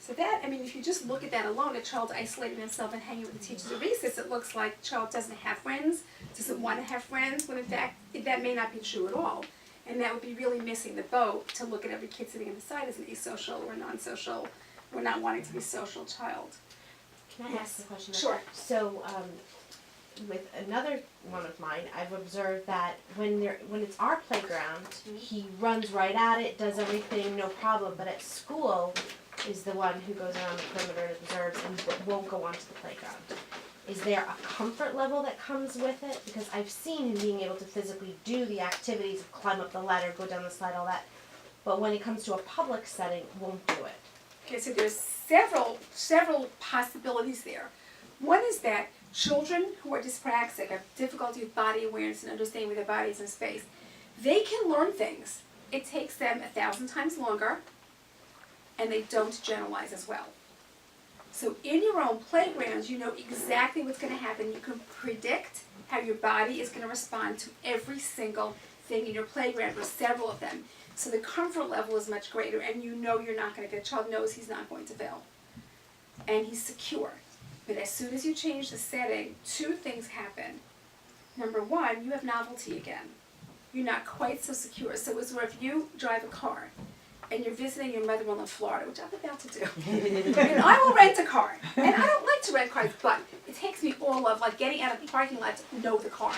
So that, I mean, if you just look at that alone, a child isolating himself and hanging with the teachers at recess, it looks like the child doesn't have friends, doesn't want to have friends, when in fact, that may not be true at all. And that would be really missing the boat to look at every kid sitting on the side as an asocial or non-social or not wanting to be social child. Can I ask a question? Sure. So, with another one of mine, I've observed that when it's our playground, he runs right at it, does everything, no problem. But at school, is the one who goes around the perimeter and observes and won't go onto the playground. Is there a comfort level that comes with it? Because I've seen him being able to physically do the activities, climb up the ladder, go down the slide, all that. But when it comes to a public setting, won't do it. Okay, so there's several possibilities there. One is that children who are dyspraxic, have difficulty with body awareness and understanding where their body is in space, they can learn things. It takes them 1,000 times longer, and they don't generalize as well. So in your own playgrounds, you know exactly what's going to happen. You can predict how your body is going to respond to every single thing in your playground, or several of them. So the comfort level is much greater, and you know you're not going to, the child knows he's not going to fail. And he's secure. But as soon as you change the setting, two things happen. Number one, you have novelty again. You're not quite so secure. So it's where if you drive a car, and you're visiting your mother-in-law in Florida, which I'm about to do, and I will rent a car. And I don't like to rent cars, but it takes me all of like getting out of the parking lot to know the car.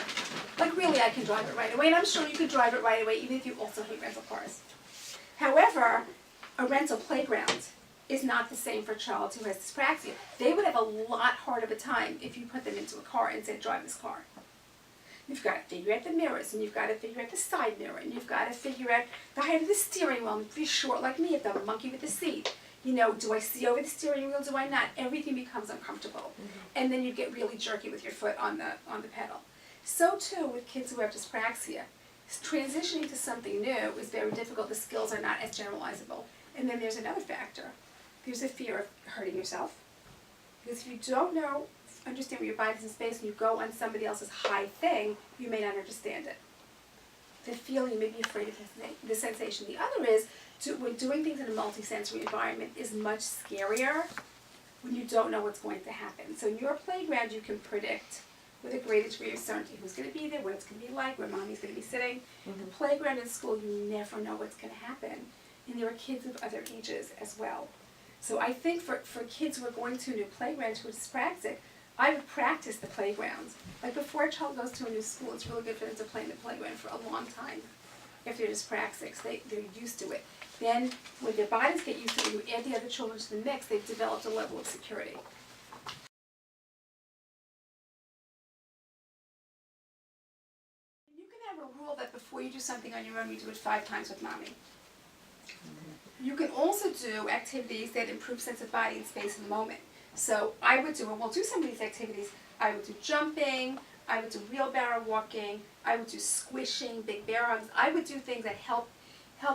Like really, I can drive it right away, and I'm sure you can drive it right away, even if you also hate rental cars. However, a rental playground is not the same for a child who has dyspraxia. They would have a lot harder of a time if you put them into a car and said, drive this car. You've got to figure out the mirrors, and you've got to figure out the side mirror, and you've got to figure out the height of the steering wheel. And if you're short like me, the monkey with the seat. You know, do I see over the steering wheel, do I not? Everything becomes uncomfortable. And then you get really jerky with your foot on the pedal. So too with kids who have dyspraxia. Transitioning to something new is very difficult. The skills are not as generalizable. And then there's another factor. There's a fear of hurting yourself. Because if you don't understand where your body's in space and you go on somebody else's high thing, you may not understand it. The feeling, you may be afraid of the sensation. The other is, when doing things in a multisensory environment is much scarier when you don't know what's going to happen. So in your playground, you can predict with a great degree of certainty who's going to be there, what it's going to be like, where mommy's going to be sitting. The playground in school, you never know what's going to happen. And there are kids of other ages as well. So I think for kids who are going to a new playground who are dyspraxic, I would practice the playgrounds. Like before a child goes to a new school, it's really good for them to play in the playground for a long time. If they're dyspraxic, so they're used to it. Then when their bodies get used to it, you add the other children to the mix, they've developed a level of security. You can have a rule that before you do something on your own, you do it 5 times with mommy. You can also do activities that improve sense of body and space in the moment. So I would do, and we'll do some of these activities, I would do jumping, I would do wheelbarrow walking, I would do squishing, big bear hugs. I would do things that help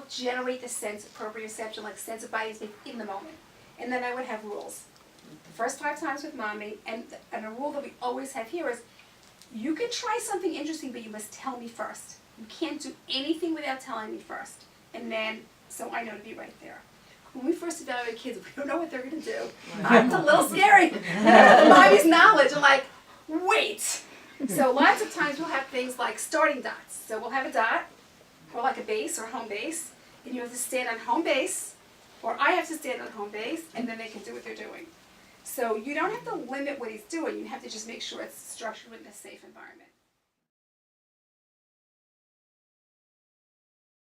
generate the sense of proprioception, like sense of body and space in the moment. And then I would have rules. The first 5 times with mommy, and a rule that we always have here is, you can try something interesting, but you must tell me first. You can't do anything without telling me first. And then, so I know to be right there. When we first evaluate kids, we don't know what they're going to do. It's a little scary. Mommy's knowledge, I'm like, wait. So lots of times we'll have things like starting dots. So we'll have a dot, or like a base or home base, and you have to stand on home base, or I have to stand on home base, and then they can do what they're doing. So you don't have to limit what he's doing. You have to just make sure it's structured in a safe environment.